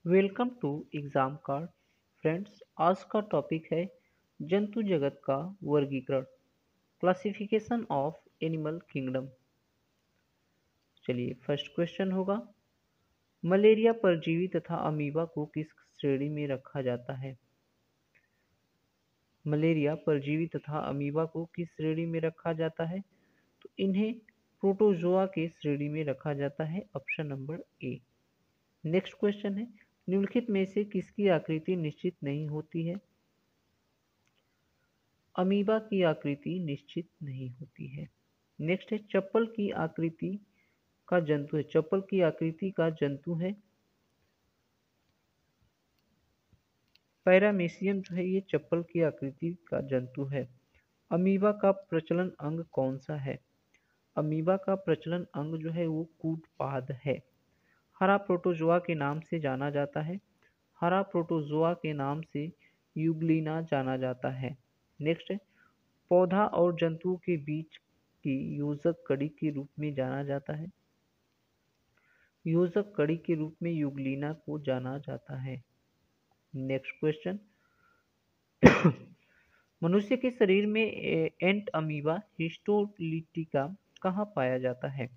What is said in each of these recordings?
Welcome to exam card. Friends, आज का topic है जंतु जगत का वर्गीकरण, क्लासिफिकेशन ऑफ एनिमल किंगडम। चलिए, फर्स्ट क्वेश्चन होगा, मलेरिया परजीवी तथा अमीबा को किस श्रेणी में रखा जाता है? मलेरिया परजीवी तथा अमीबा को किस श्रेणी में रखा जाता है? तो इन्हें प्रोटोजोआ के श्रेणी में रखा जाता है। Option number A. Next question है, निम्नलिखित में से किसकी आकृति निश्चित नहीं होती है? अमीबा की आकृति निश्चित नहीं होती है। नेक्स्ट है, चप्पल की आकृति का जंतु है। चप्पल की आकृति का जंतु है पैरामीशियम, जो है ये चप्पल की आकृति का जंतु है। अमीबा का प्रचलन अंग कौन सा है? अमीबा का प्रचलन अंग जो है वो कूटपाद है। हरा प्रोटोजोआ के नाम से जाना जाता है। हरा प्रोटोजोआ के नाम से यूग्लिना जाना जाता है। नेक्स्ट है, पौधा और जंतुओं के बीच की योजक कड़ी के रूप में जाना जाता है। योजक कड़ी के रूप में यूग्लिना को जाना जाता है। नेक्स्ट क्वेश्चन, मनुष्य के शरीर में एंट अमीबा हिस्टोलिटिका कहाँ पाया जाता है?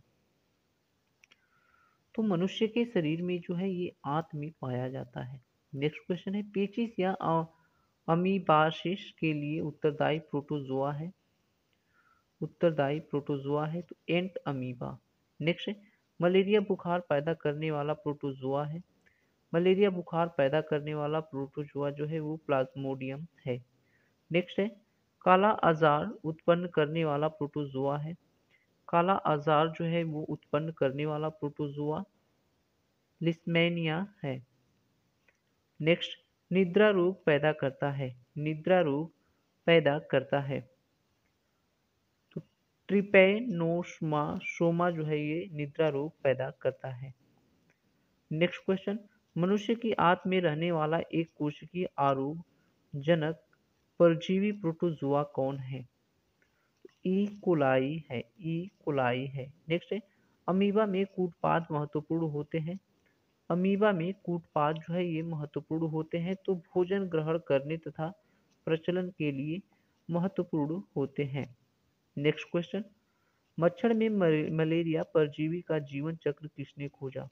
तो मनुष्य के शरीर में जो है ये आंत में पाया जाता है। नेक्स्ट क्वेश्चन है, पेचिस या अमीबासिस के लिए उत्तरदायी प्रोटोजोआ है। उत्तरदायी प्रोटोजोआ है तो एंट अमीबा। नेक्स्ट है, मलेरिया बुखार पैदा करने वाला प्रोटोजोआ है। मलेरिया बुखार पैदा करने वाला प्रोटोजोआ जो है वो प्लाज्मोडियम है। नेक्स्ट है, काला आजार उत्पन्न करने वाला प्रोटोजोआ है। काला आजार जो है वो उत्पन्न करने वाला प्रोटोजोआ लिस्मेनिया है। नेक्स्ट, निद्रा रोग पैदा करता है। निद्रा रोग पैदा करता है तो ट्रिपैनोसोमा सोमा जो है ये निद्रा रोग पैदा करता है। नेक्स्ट क्वेश्चन, मनुष्य की आंत में रहने वाला एक कोशिकीय आरोग जनक परजीवी प्रोटोजोआ कौन है? ई कोलाई है। ई कोलाई है। नेक्स्ट है, अमीबा में कूटपाद महत्वपूर्ण होते हैं। अमीबा में कूटपाद जो है ये महत्वपूर्ण होते हैं तो भोजन ग्रहण करने तथा प्रचलन के लिए महत्वपूर्ण होते हैं। नेक्स्ट क्वेश्चन, मच्छर में मलेरिया परजीवी का जीवन चक्र किसने खोजा?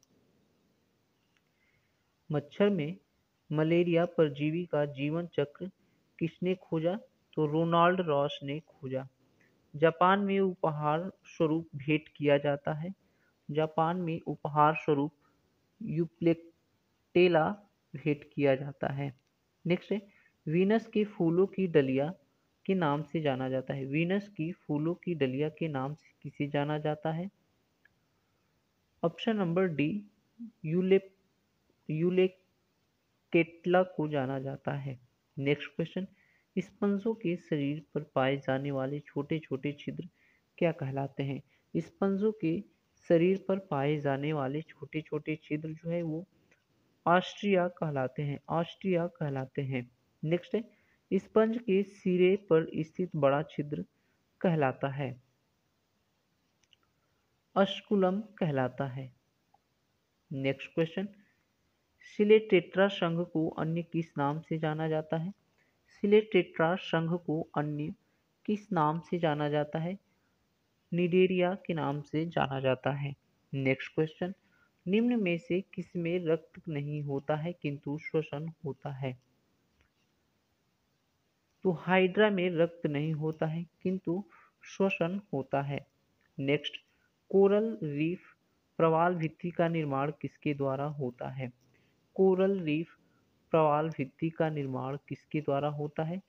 मच्छर में मलेरिया परजीवी का जीवन चक्र किसने खोजा? तो रोनाल्ड रॉस ने खोजा। जापान में उपहार स्वरूप भेंट किया जाता है। जापान में उपहार स्वरूप यूप्लेक्टेला भेंट किया जाता है। नेक्स्ट है, वीनस के फूलों की डलिया के नाम से जाना जाता है। वीनस की फूलों की डलिया के नाम से किसे जाना जाता है? ऑप्शन नंबर डी, यूलेकेटला को जाना जाता है। नेक्स्ट क्वेश्चन, स्पंजों के शरीर पर पाए जाने वाले छोटे छोटे छिद्र क्या कहलाते हैं? स्पंजों के शरीर पर पाए जाने वाले छोटे छोटे छिद्र जो है वो ऑस्ट्रिया कहलाते हैं। ऑस्ट्रिया कहलाते हैं। नेक्स्ट है, स्पंज के सिरे पर स्थित बड़ा छिद्र कहलाता है। अस्कुलम कहलाता है। नेक्स्ट क्वेश्चन, सिलेटेट्रा संघ को अन्य किस नाम से जाना जाता है? सिलेटेट्रा संघ को अन्य किस नाम से जाना जाता है? निडेरिया के नाम से जाना जाता है। नेक्स्ट क्वेश्चन, निम्न में से किसमें रक्त नहीं होता है किंतु श्वसन होता है? तो हाइड्रा में रक्त नहीं होता है किंतु श्वसन होता है। नेक्स्ट, कोरल रीफ प्रवाल भित्ति का निर्माण किसके द्वारा होता है? कोरल रीफ प्रवाल भित्ति का निर्माण किसके द्वारा होता है?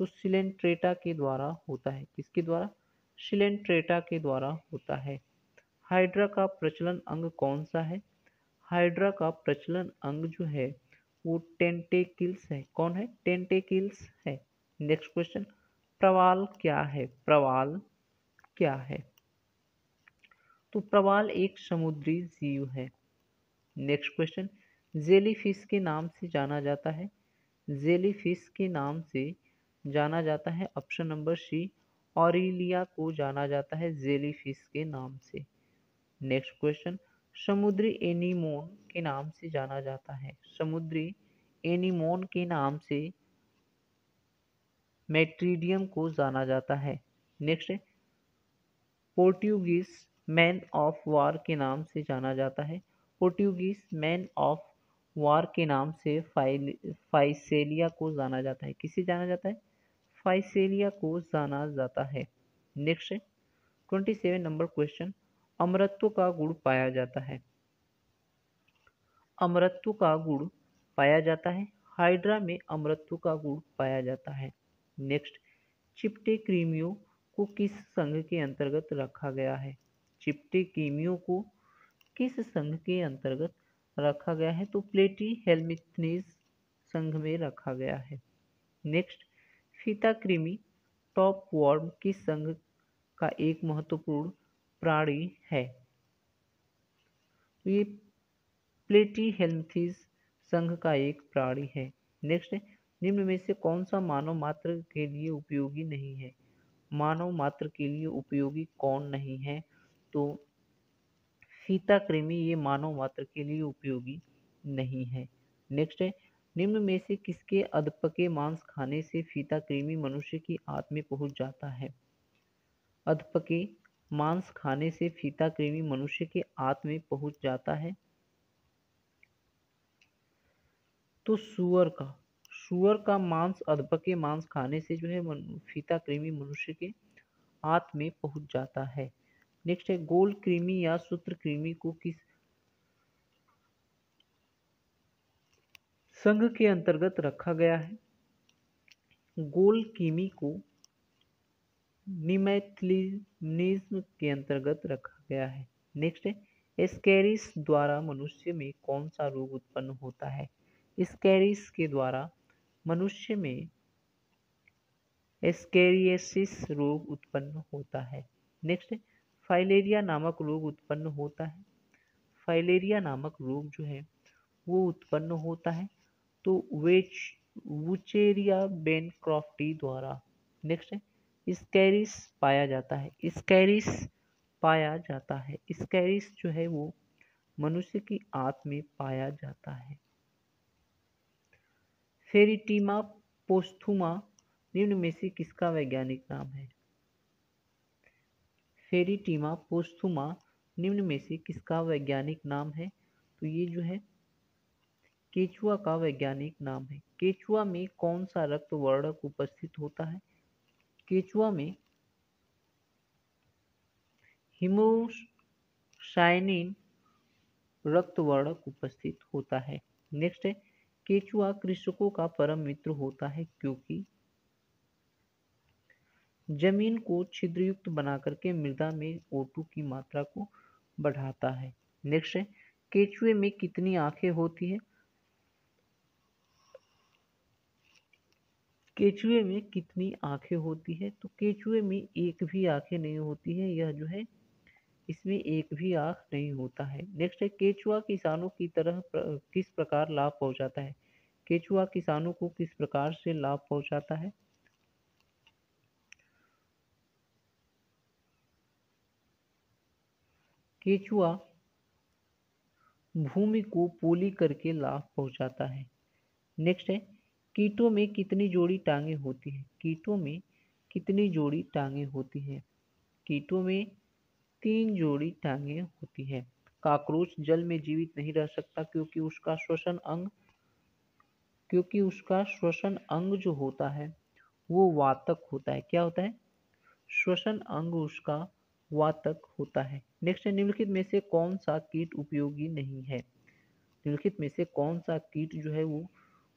तो सिलेंट्रेटा के द्वारा होता है। किसके द्वारा? सिलेंट्रेटा के द्वारा होता है। हाइड्रा का प्रचलन अंग कौन सा है? हाइड्रा का प्रचलन अंग जो है वो टेंटेकिल्स है। कौन है? टेंटेकिल्स है। नेक्स्ट क्वेश्चन, प्रवाल क्या है? प्रवाल क्या है? तो प्रवाल एक समुद्री जीव है। नेक्स्ट क्वेश्चन, जेलीफिश के नाम से जाना जाता है। जेलीफिश के नाम से जाना जाता है। ऑप्शन नंबर सी, ऑरिलिया को जाना जाता है जेलीफिश के नाम से। नेक्स्ट क्वेश्चन, समुद्री एनीमोन के नाम से जाना जाता है? समुद्री एनीमोन के नाम से मेट्रीडियम को जाना जाता है। नेक्स्ट है, पोर्टुगीज मैन ऑफ वार के नाम से जाना जाता है? पोर्टुगीज मैन ऑफ वार के नाम से फाइसेलिया को जाना जाता है। किसे जाना जाता है? फाइसेलिया को जाना जाता है। नेक्स्ट है 27 नंबर क्वेश्चन, अमरत्व का गुण पाया जाता है? अमरत्व का गुण पाया जाता है? हाइड्रा में अमरत्व का गुण पाया जाता है। नेक्स्ट, चिपटे कृमियों को किस संघ के अंतर्गत रखा गया है? चिपटे कृमियों को किस संघ के अंतर्गत रखा गया है? तो प्लेटी हेल्मिथनीज संघ में रखा गया है। नेक्स्ट, फीता कृमि टॉप वर्म किस संघ का एक महत्वपूर्ण प्राणी है? तो ये प्लेटीहेल्मिंथेस संघ का एक प्राणी है। नेक्स्ट है, निम्न में से कौन सा मानव मात्र के लिए उपयोगी नहीं है? मानव मात्र के लिए उपयोगी कौन नहीं है? तो फीता कृमि ये मानव मात्र के लिए उपयोगी नहीं है। नेक्स्ट है, निम्न में से किसके अधपके मांस खाने से फीता कृमि मनुष्य की आंत में पहुंच जाता है? अधपके मांस खाने से फीता कृमि मनुष्य के आंत में पहुंच जाता है? तो सुअर का मांस, अधपके मांस खाने से जो है फीता कृमि मनुष्य के आंत में पहुंच जाता है। नेक्स्ट है, गोल कृमि या सूत्र कृमि को किस संघ के अंतर्गत रखा गया है? गोल कृमि को निमैथिलिनिज्म के अंतर्गत रखा गया है। नेक्स्ट है, एस्केरिस द्वारा मनुष्य में कौन सा रोग उत्पन्न होता है? एस्केरिस के द्वारा मनुष्य में एस्केरियासिस रोग उत्पन्न होता है। नेक्स्ट है, फाइलेरिया नामक रोग उत्पन्न होता है? फाइलेरिया नामक रोग जो है वो उत्पन्न होता है तो वुचेरिया बेनक्रॉफ्टी द्वारा। नेक्स्ट है, स्कैरिस पाया जाता है? स्कैरिस पाया जाता है, स्कैरिस जो है वो मनुष्य की आंत में पाया जाता है। फेरिटीमा पोस्थुमा निम्न में से किसका वैज्ञानिक नाम है? फेरिटीमा पोस्थुमा निम्न में से किसका वैज्ञानिक नाम है? तो ये जो है केचुआ का वैज्ञानिक नाम है। केचुआ में कौन सा रक्त वर्णक उपस्थित होता है? केचुआ में हिमोसाइनिन रक्त वर्णक उपस्थित होता है। नेक्स्ट है, केचुआ कृषकों का परम मित्र होता है क्योंकि जमीन को छिद्रयुक्त बनाकर के मृदा में O2 की मात्रा को बढ़ाता है। नेक्स्ट है, केचुए में कितनी आंखें होती है? केचुए में कितनी आंखें होती है? तो केचुए में एक भी आंखें नहीं होती है, यह जो है इसमें एक भी आंख नहीं होता है। नेक्स्ट है, केचुआ किसानों की तरह किस प्रकार लाभ पहुंचाता है? केचुआ किसानों को किस प्रकार से लाभ पहुंचाता है? केचुआ भूमि को पोली करके लाभ पहुंचाता है। नेक्स्ट है, कीटों में कितनी जोड़ी टांगे होती है? कीटों में कितनी जोड़ी टांगे होती है? कीटों में 3 जोड़ी टांगे होती है। कॉकरोच जल में जीवित नहीं रह सकता क्योंकि उसका श्वसन अंग जो होता है वो वातक होता है। क्या होता है? श्वसन अंग उसका वातक होता है। नेक्स्ट है, निम्नलिखित में से कौन सा कीट उपयोगी नहीं है? निम्नलिखित में से कौन सा कीट जो है वो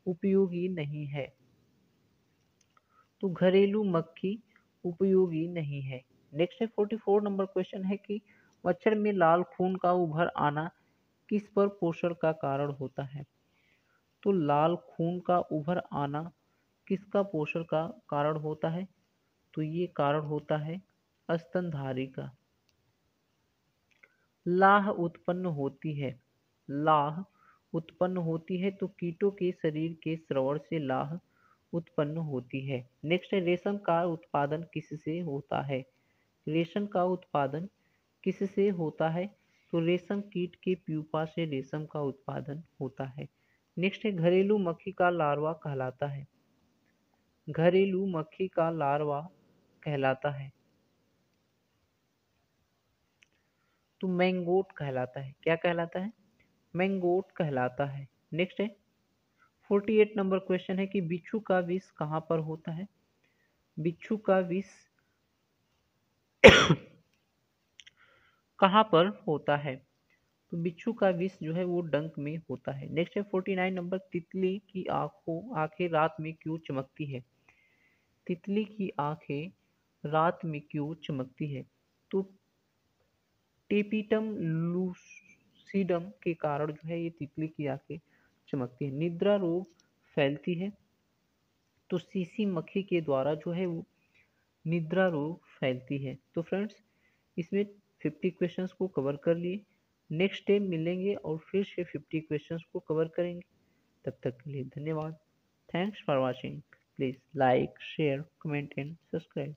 उपयोगी नहीं है? तो घरेलू मक्खी उपयोगी नहीं है। नेक्स्ट है 44 नंबर क्वेश्चन है कि मच्छर में लाल खून का उभर आना किस पर पोषण का कारण होता है? तो लाल खून का उभर आना किसका पोषण का कारण होता है? तो ये कारण होता है स्तनधारी का। लाह उत्पन्न होती है, लाह उत्पन्न होती है तो कीटों के शरीर के स्रवण से लाह उत्पन्न होती है। नेक्स्ट है, रेशम का उत्पादन किससे होता है? रेशम का उत्पादन किससे होता है? तो रेशम कीट के प्यूपा से रेशम का उत्पादन होता है। नेक्स्ट है घरेलू मक्खी का लार्वा कहलाता है। घरेलू मक्खी का लार्वा कहलाता है तो मैंगोट कहलाता है। क्या कहलाता है? मैंगोट कहलाता है। नेक्स्ट है 48 नंबर क्वेश्चन है कि बिच्छू का विष कहाँ पर होता है? बिच्छू का विष कहाँ पर होता है? तो बिच्छू का विष जो है वो डंक में होता है। नेक्स्ट है 49 नंबर, तितली की आंखें रात में क्यों चमकती है? तितली की आंखें रात में क्यों चमकती है? तो टेपिटम लूसिडम के कारण जो है ये तितली की आंखें चमकती है। निद्रा रोग फैलती है तो सीसी मक्खी के द्वारा जो है वो निद्रा रोग फैलती है। तो फ्रेंड्स इसमें 50 क्वेश्चंस को कवर कर लिए। नेक्स्ट डे मिलेंगे और फिर से 50 क्वेश्चंस को कवर करेंगे। तब तक के लिए धन्यवाद। Thanks for watching. Please like share comment and subscribe.